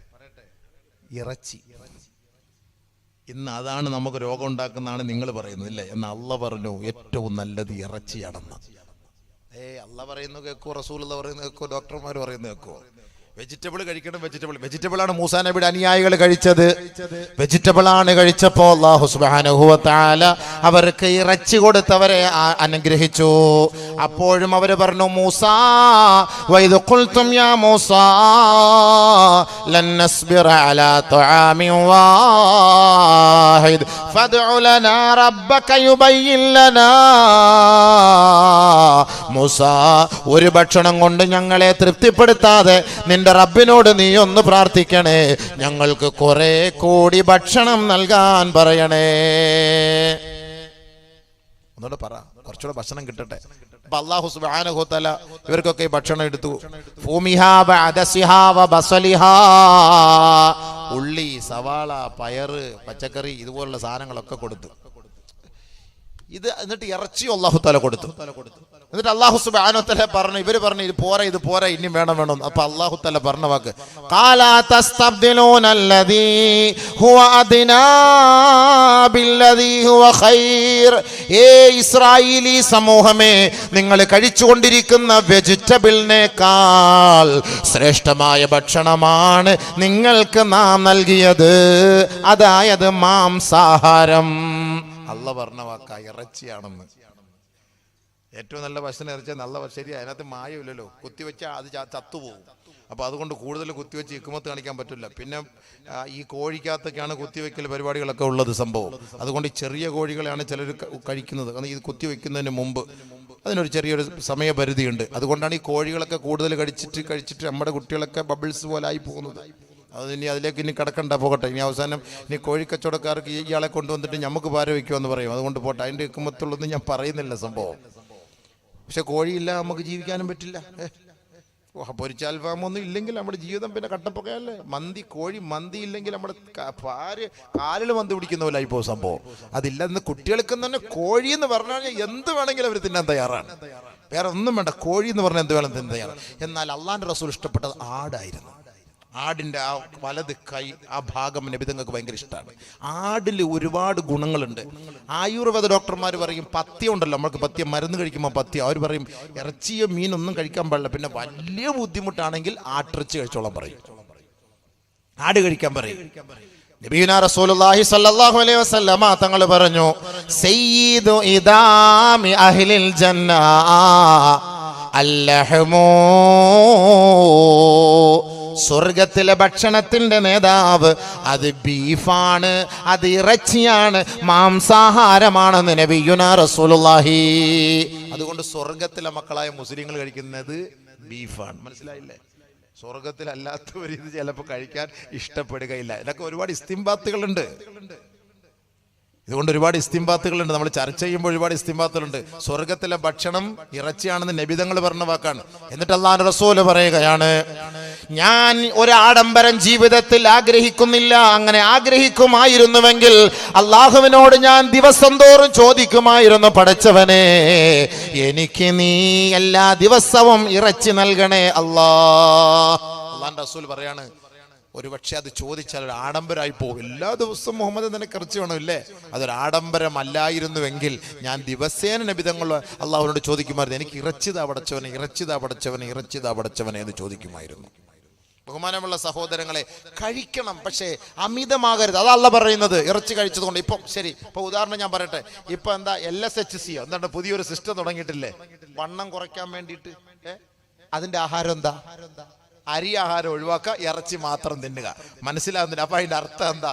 ഇറച്ചി. ഇന്ന് അതാണ് നമുക്ക് രോഗം ഉണ്ടാക്കുന്നതാണ് നിങ്ങൾ പറയുന്നത് ഇല്ലേ? എന്ന് അള്ളാഹ് പറഞ്ഞു ഏറ്റവും നല്ലത് ഇറച്ചിയാണെന്ന്. അള്ളാഹ് പറയുന്നു കേൾക്കോ? റസൂലുള്ളാഹി പറയുന്നത് കേൾക്കോ? ഡോക്ടർമാർ പറയുന്നത് കേൾക്കോ? വെജിറ്റബിൾ കഴിക്കണം. വെജിറ്റബിൾ ആണ് മൂസാ നബിയുടെ അനുയായികൾ കഴിച്ചത്. വെജിറ്റബിൾ ആണ് കഴിച്ചപ്പോൾ അല്ലാഹു സുബ്ഹാനഹു വ തആല അവർക്ക് ഇറച്ചി കൊടുത്തവരെ അനുഗ്രഹിച്ചു. അപ്പോഴും അവര് പറഞ്ഞു, മൂസാ വൈദ് ഖുൽതും യാ മൂസാ ലൻ നസ്ബിറ അലാ തുആമിൻ വാഹിദ് ഫദ്ഉ ലനാ റബ്ബക യുബയ്യിൻ ലനാ. മൂസാ, ഒരു ഭക്ഷണം കൊണ്ട് ഞങ്ങളെ തൃപ്തിപ്പെടുത്താതെ നിന്റെ റബ്ബിനോട് നീ ഒന്ന് പ്രാർത്ഥിക്കണേ, ഞങ്ങൾക്ക് കുറെ കൂടി ഭക്ഷണം നൽകാൻ പറയണേ. ഒന്നുകൂടെ പറ, കുറച്ചുകൂടെ ഭക്ഷണം കിട്ടട്ടെ. അപ്പൊ അല്ലാഹു സുബ്ഹാനഹു വ തആല ഇവർക്കൊക്കെ ഈ ഭക്ഷണം എടുത്തു. ഫൂമിഹാ ബഅദസിഹാ വബസലിഹാ, ഉള്ളി, സവാള, പയറ്, പച്ചക്കറി ഇതുപോലുള്ള സാധനങ്ങളൊക്കെ കൊടുത്തു. എന്നിട്ട് ഇറച്ചി അല്ലാഹു തആല കൊടുത്തു. എന്നിട്ട് അല്ലാഹു സുബ്ഹാനഹു വ തആല പറഞ്ഞു, ഇവര് പറഞ്ഞു ഇത് പോരാ ഇനിയും വേണം. അപ്പൊ അല്ലാഹു തആല പറഞ്ഞ വാക്ക്, ഖാലാ തസ്തബ്ദിലൂനല്ലദീ ഹുവ അദ്നാ ബില്ലദീ ഹുവ ഖൈർ. ഇസ്രായേലി സമൂഹമേ, നിങ്ങൾ കഴിച്ചുകൊണ്ടിരിക്കുന്ന വെജിറ്റബിളിനേക്കാൾ ശ്രേഷ്ഠമായ ഭക്ഷണമാണ് നിങ്ങൾക്ക് നാം നൽകിയത്, അതായത് മാംസാഹാരം. അല്ലാഹ് പറഞ്ഞ വാക്കാ ഇറച്ചിയാണെന്ന്. ഏറ്റവും നല്ല ഭക്ഷണം ഇറച്ചിയാൽ നല്ല ശരിയാ, അതിനകത്ത് മായമില്ലല്ലോ. കുത്തിവെച്ചാൽ അത് ചത്തുപോകും. അപ്പൊ അതുകൊണ്ട് കൂടുതൽ കുത്തിവെച്ച് ഇക്കുമത്ത് കാണിക്കാൻ പറ്റില്ല. പിന്നെ ഈ കോഴിക്കകത്തൊക്കെയാണ് കുത്തിവെക്കൽ പരിപാടികളൊക്കെ ഉള്ളത് സംഭവം. അതുകൊണ്ട് ചെറിയ കോഴികളെയാണ് ചിലർ കഴിക്കുന്നത്. കാരണം ഇത് കുത്തിവെക്കുന്നതിന് മുമ്പ് അതിനൊരു ചെറിയൊരു സമയപരിധിയുണ്ട്. അതുകൊണ്ടാണ് ഈ കോഴികളൊക്കെ കൂടുതൽ കഴിച്ചിട്ട് നമ്മുടെ കുട്ടികളൊക്കെ ബബിൾസ് പോലെ ആയി പോകുന്നത്. അതിലേക്ക് ഇനി കിടക്കണ്ട, പോകട്ടെ. ഇനി അവസാനം ഇനി കോഴിക്കച്ചവടക്കാർക്ക് ഇയാളെ കൊണ്ടുവന്നിട്ട് നമുക്ക് പാര വയ്ക്കുമെന്ന് പറയും. അതുകൊണ്ട് പോട്ടെ, അതിൻ്റെ ഇക്കുമത്തുള്ളൊന്നും ഞാൻ പറയുന്നില്ല സംഭവം. പക്ഷെ കോഴിയില്ല നമുക്ക് ജീവിക്കാനും പറ്റില്ല. പൊരിച്ച അൽഫാമൊന്നും ഇല്ലെങ്കിൽ നമ്മുടെ ജീവിതം പിന്നെ കട്ടപ്പൊക്കെയല്ലേ. മന്തി, കോഴി മന്തി ഇല്ലെങ്കിൽ നമ്മുടെ കാലിൽ മന്തി പിടിക്കുന്ന പോലെ ആയിപ്പോ സംഭവം. അതില്ല, ഇന്ന് കുട്ടികൾക്ക് തന്നെ കോഴി എന്ന് പറഞ്ഞാൽ എന്ത് വേണമെങ്കിലും അവർ തിന്നാൻ തയ്യാറാണ്. വേറെ ഒന്നും വേണ്ട, കോഴി എന്ന് പറഞ്ഞാൽ എന്ത് വേണം തിന്നാൻ തയ്യാറാണ്. എന്നാൽ അള്ളാന്റെ റസൂൽ ഇഷ്ടപ്പെട്ടത് ആടായിരുന്നു. ആടിൻ്റെ ആ വലത് കൈ, ആ ഭാഗം നബി തങ്ങൾക്ക് ഭയങ്കര ഇഷ്ടമാണ്. ആടിൽ ഒരുപാട് ഗുണങ്ങളുണ്ട്. ആയുർവേദ ഡോക്ടർമാർ പറയും പഥ്യം ഉണ്ടല്ലോ, നമ്മൾക്ക് പഥ്യം മരുന്ന് കഴിക്കുമ്പോൾ പഥ്യം, അവർ പറയും ഇറച്ചിയോ മീനൊന്നും കഴിക്കാൻ പാടില്ല, പിന്നെ വലിയ ബുദ്ധിമുട്ടാണെങ്കിൽ ആട്ടിറച്ചി കഴിച്ചോളാൻ പറയും, ആട് കഴിക്കാൻ പറയും. നബിയുനാ റസൂലുള്ളാഹി സ്വല്ലല്ലാഹു അലൈഹി വസല്ലമ തങ്ങൾ പറഞ്ഞു, സയ്യിദു ഇദാമി അഹ്ലിൽ ജന്ന അല്ലഹ്മു, സ്വർഗത്തിലെ ഭക്ഷണത്തിന്റെ നേതാവ് അത് ബീഫാണ്, അത് ഇറച്ചിയാണ്, മാംസാഹാരമാണെന്ന് നബിയുനാ റസൂലുള്ളാഹി. അതുകൊണ്ട് സ്വർഗത്തിലെ മക്കളായ മുസ്ലിങ്ങൾ കഴിക്കുന്നത് ബീഫാണ്. മനസ്സിലായില്ലേ? സ്വർഗത്തിലല്ലാത്തവർ ഇത് ചിലപ്പോൾ കഴിക്കാൻ ഇഷ്ടപ്പെടുകയില്ല. ഇതൊക്കെ ഒരുപാട് ഇസ്തിംബാത്തുകളുണ്ട്. ഇതുകൊണ്ട് ഒരുപാട് ഇസ്തിംബാത്തുകളുണ്ട്. നമ്മൾ ചർച്ച ചെയ്യുമ്പോൾ ഒരുപാട് ഇസ്തിംബാത്തുകളുണ്ട്. സ്വർഗത്തിലെ ഭക്ഷണം ഇറച്ചിയാണെന്ന് നബിതങ്ങൾ പറഞ്ഞ വാക്കാണ്. എന്നിട്ട് അല്ലാഹുവിന്റെ റസൂൽ പറയുകയാണ്, ഞാൻ ഒരു ആഡംബരം ജീവിതത്തിൽ ആഗ്രഹിക്കുന്നില്ല. അങ്ങനെ ആഗ്രഹിക്കുമായിരുന്നുവെങ്കിൽ അള്ളാഹുവിനോട് ഞാൻ ദിവസം തോറും ചോദിക്കുമായിരുന്നു, പടച്ചവനെ എനിക്ക് നീ എല്ലാ ദിവസവും ഇറച്ചി നൽകണേ അല്ലാ. അല്ലാഹുവിന്റെ റസൂൽ പറയാണ്, ഒരു പക്ഷെ അത് ചോദിച്ചാൽ ഒരു ആഡംബരമായി പോകും. എല്ലാ ദിവസവും മുഹമ്മദ് നിനക്ക് ഇറച്ചി വേണമില്ലേ? അതൊരു ആഡംബരമല്ലായിരുന്നുവെങ്കിൽ ഞാൻ ദിവസേന നബിതങ്ങൾ അള്ളാഹുവിനോട് ചോദിക്കുമായിരുന്നു, എനിക്ക് ഇറച്ചിതാ പടച്ചവനെ, ഇറച്ചിതാ പടച്ചവനെ, ഇറച്ചിതാ പടച്ചവനെ എന്ന് ചോദിക്കുമായിരുന്നു. ബഹുമാനമുള്ള സഹോദരങ്ങളെ, കഴിക്കണം, പക്ഷേ അമിതമാകരുത്. അതാ അള്ളാഹ് പറയുന്നത് ഇറച്ചി കഴിച്ചത് കൊണ്ട്. ഇപ്പം ശരി, ഇപ്പൊ ഉദാഹരണം ഞാൻ പറയട്ടെ. ഇപ്പൊ എന്താ LSHC എന്താണ് പുതിയൊരു സിസ്റ്റം തുടങ്ങിയിട്ടില്ലേ വണ്ണം കുറയ്ക്കാൻ വേണ്ടിയിട്ട്? അതിന്റെ ആഹാരം എന്താ? അരി ആഹാരം ഒഴിവാക്കുക, ഇറച്ചി മാത്രം തിന്നുക. മനസ്സിലാവുന്നില്ല? അപ്പൊ അതിന്റെ അർത്ഥം എന്താ?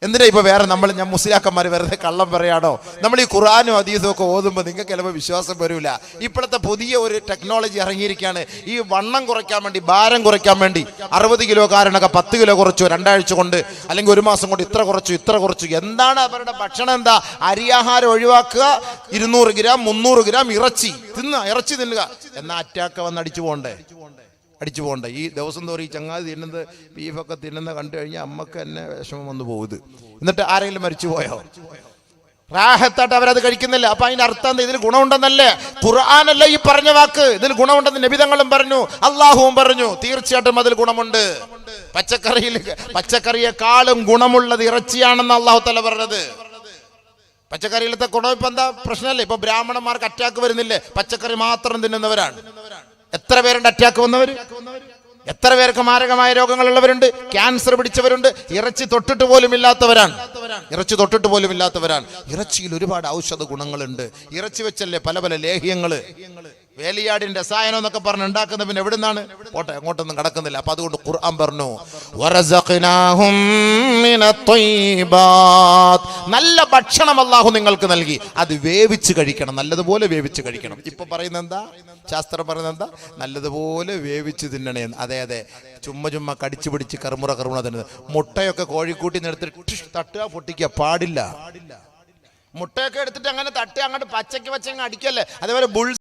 എന്തിനാ ഇപ്പൊ വേറെ ഞാൻ മുസ്ലിയാക്കന്മാർ വെറുതെ കള്ളം പറയാണോ? നമ്മൾ ഈ ഖുർആനും ഹദീസും ഒക്കെ ഓതുമ്പോൾ നിങ്ങൾക്ക് ചിലപ്പോൾ വിശ്വാസം വരില്ല. ഇപ്പോഴത്തെ പുതിയ ഒരു ടെക്നോളജി ഇറങ്ങിയിരിക്കുകയാണ്. ഈ വണ്ണം കുറയ്ക്കാൻ വേണ്ടി, ഭാരം കുറയ്ക്കാൻ വേണ്ടി 60 കിലോക്കാരനൊക്കെ 10 കിലോ കുറച്ചു, 2 ആഴ്ച കൊണ്ട് അല്ലെങ്കിൽ 1 മാസം കൊണ്ട് ഇത്ര കുറച്ചു. എന്താണ് അവരുടെ ഭക്ഷണം? എന്താ? അരിയാഹാരം ഒഴിവാക്കുക, 200 ഗ്രാം 300 ഗ്രാം ഇറച്ചി തിന്നുക. എന്നാ അറ്റാക്ക് വന്ന് അടിച്ചു പോകണ്ടേ? ഈ ദിവസം തോറും ഈ ചങ്ങാതി തിന്നുന്നത്, ബീഫൊക്കെ തിന്നുന്ന കണ്ടു കഴിഞ്ഞാൽ അമ്മക്ക് തന്നെ വിഷമം വന്നു പോകുന്നത്. എന്നിട്ട് ആരെങ്കിലും മരിച്ചു പോയോ? റാഹത്തായിട്ട് അവരത് കഴിക്കുന്നില്ല. അപ്പൊ അതിന്റെ അർത്ഥം എന്താ? ഇതിൽ ഗുണമുണ്ടെന്നല്ലേ? ഖുർആനല്ല ഈ പറഞ്ഞ വാക്ക്. ഇതിൽ ഗുണമുണ്ടെന്ന് നബിതങ്ങളും പറഞ്ഞു, അള്ളാഹുവും പറഞ്ഞു. തീർച്ചയായിട്ടും അതിൽ ഗുണമുണ്ട്. പച്ചക്കറിയെക്കാളും ഗുണമുള്ളത് ഇറച്ചിയാണെന്ന് അള്ളാഹു തആല പറഞ്ഞത്. പച്ചക്കറിയിലത്തെ ഗുണം ഇപ്പൊ എന്താ പ്രശ്നമല്ലേ? ഇപ്പൊ ബ്രാഹ്മണന്മാർക്ക് അറ്റാക്ക് വരുന്നില്ലേ? പച്ചക്കറി മാത്രം തിന്നുന്നവരാണ്. എത്ര പേരുണ്ട് അറ്റാക്ക് വന്നവർ? എത്ര പേർക്ക് മാരകമായ രോഗങ്ങളുള്ളവരുണ്ട്? ക്യാൻസർ പിടിച്ചവരുണ്ട്. ഇറച്ചി തൊട്ടിട്ട് പോലും ഇല്ലാത്തവരാണ്. ഇറച്ചിയിൽ ഒരുപാട് ഔഷധ ഗുണങ്ങളുണ്ട്. ഇറച്ചി വെച്ചല്ലേ പല പല ലേഹ്യങ്ങള്, വേലിയാടിന്റെ രസായനം എന്നൊക്കെ പറഞ്ഞ് ഉണ്ടാക്കുന്ന. പിന്നെ എവിടുന്നാണ്? പോട്ടെ, അങ്ങോട്ടൊന്നും കടക്കുന്നില്ല. അപ്പൊ അതുകൊണ്ട് ഖുർആൻ പറഞ്ഞു, വറസഖ്നാഹും മിനത്വയ്യിബാത്ത്, നല്ല ഭക്ഷണം അല്ലാഹു നിങ്ങൾക്ക് നൽകി. അത് വേവിച്ച് കഴിക്കണം, നല്ലതുപോലെ വേവിച്ച് കഴിക്കണം. ഇപ്പൊ പറയുന്നത് എന്താ? ശാസ്ത്രം പറയുന്നത് എന്താ? നല്ലതുപോലെ വേവിച്ച് തിന്നണേ. അതെ, ചുമ്മാ കടിച്ചു പിടിച്ച് കറുമുറ തിന്നുന്നത്. മുട്ടയൊക്കെ കോഴിക്കൂട്ടി എടുത്തിട്ട് തട്ടുക, പൊട്ടിക്കുക പാടില്ല. മുട്ടയൊക്കെ എടുത്തിട്ട് അങ്ങനെ തട്ടി അങ്ങോട്ട് പച്ചക്ക് അടിക്കല്ലേ. അതേപോലെ